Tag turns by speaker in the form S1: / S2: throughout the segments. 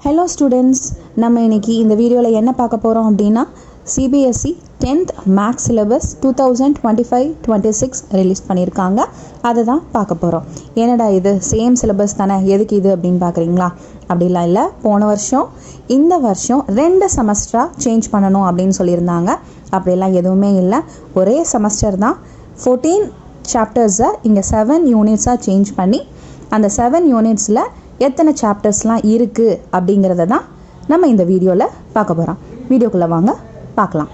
S1: Hello students, நம்ம இன்னைக்கு இந்த வீடியோவில் என்ன பார்க்க போகிறோம் அப்படின்னா CBSE 10th maths syllabus 2025-26 release பண்ணியிருக்காங்க. அதை தான் பார்க்க போகிறோம். என்னடா இது சேம் சிலபஸ் தானே, எதுக்கு இது அப்படின்னு பார்க்குறீங்களா? அப்படிலாம் இல்லை. போன வருஷம் இந்த வருஷம் 2 செமஸ்டராக சேஞ்ச் பண்ணணும் அப்படின்னு சொல்லியிருந்தாங்க. அப்படிலாம் எதுவுமே இல்லை, ஒரே செமஸ்டர் தான். 14 சாப்டர்ஸை இங்கே 7 யூனிட்ஸாக சேஞ்ச் பண்ணி அந்த 7 யூனிட்ஸில் எத்தனை சாப்டர்ஸ்லாம் இருக்குது அப்படிங்கிறத தான் நம்ம இந்த வீடியோவில் பார்க்க போகிறோம். வீடியோக்குள்ளே வாங்க பார்க்கலாம்.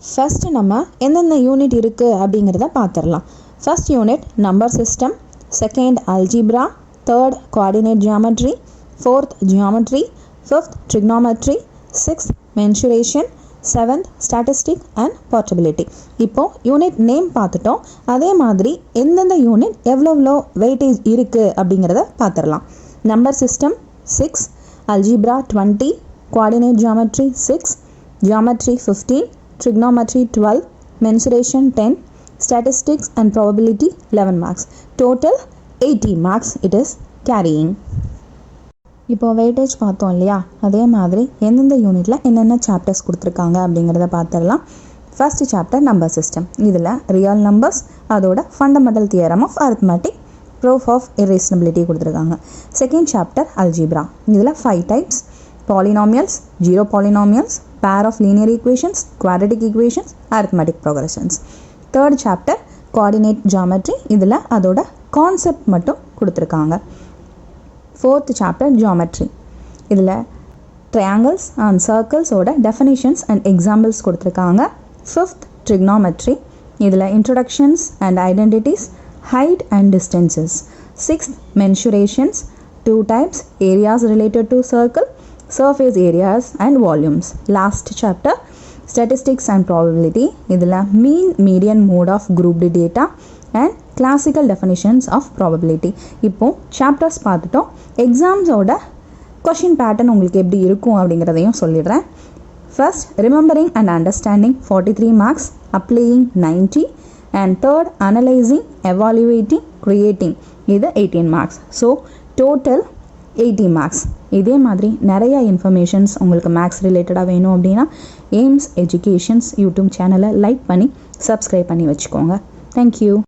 S1: ஃபஸ்ட்டு நம்ம எந்தெந்த யூனிட் இருக்குது அப்படிங்கிறத பார்த்துடலாம். First unit number system, second algebra, third coordinate geometry, fourth geometry, fifth trigonometry, sixth mensuration, 7th statistic and portability. இப்போது யூனிட் நேம் பார்த்துட்டோம். அதே மாதிரி எந்தெந்த யூனிட் எவ்வளோ வெயிட்டேஜ் இருக்குது அப்படிங்கிறத பார்த்துடலாம். Number system 6, algebra 20, coordinate geometry 6, geometry 15, trigonometry 12, mensuration 10, statistics and probability 11 marks. Total 80 marks it is carrying. இப்போ வெயிட்டேஜ் பார்த்தோம் இல்லையா, அதே மாதிரி எந்தெந்த யூனிட்டில் என்னென்ன சாப்டர்ஸ் கொடுத்துருக்காங்க அப்படிங்கிறத பார்த்துடலாம். First chapter number system. இதில் ரியல் நம்பர்ஸ், அதோட fundamental theorem of arithmetic, proof of irrationality கொடுத்துருக்காங்க. Second chapter algebra. இதில் 5 types: polynomials, zero polynomials, pair of linear equations, quadratic equations, arithmetic progressions. Third chapter coordinate geometry. இதில் அதோட concept மட்டும் கொடுத்துருக்காங்க. Fourth chapter geometry. இதில் triangles and சர்க்கிள்ஸோட definitions and examples கொடுத்துருக்காங்க. Fifth trigonometry. இதில் introductions and identities, height and distances. Sixth mensurations, 2 types, areas related to circle, surface areas and volumes. Last chapter statistics and probability. இதில் mean, median, mode of grouped data and classical definitions of probability. இப்போ chapters பார்த்துட்டோம். எக்ஸாம்ஸோட question pattern உங்களுக்கு எப்படி இருக்கும் அப்படிங்கிறதையும் சொல்லிடுறேன். First remembering and understanding 43 marks, applying 90, and third analysing, evaluating, creating, இது 18 marks. So total 80 marks. இதே மாதிரி நிறைய இன்ஃபர்மேஷன்ஸ் உங்களுக்கு மேக்ஸ் ரிலேட்டடாக வேணும் அப்படின்னா எய்ம்ஸ் எஜுகேஷன்ஸ் யூடியூப் சேனலை லைக் பண்ணி சப்ஸ்கிரைப் பண்ணி வச்சுக்கோங்க. தேங்க்யூ.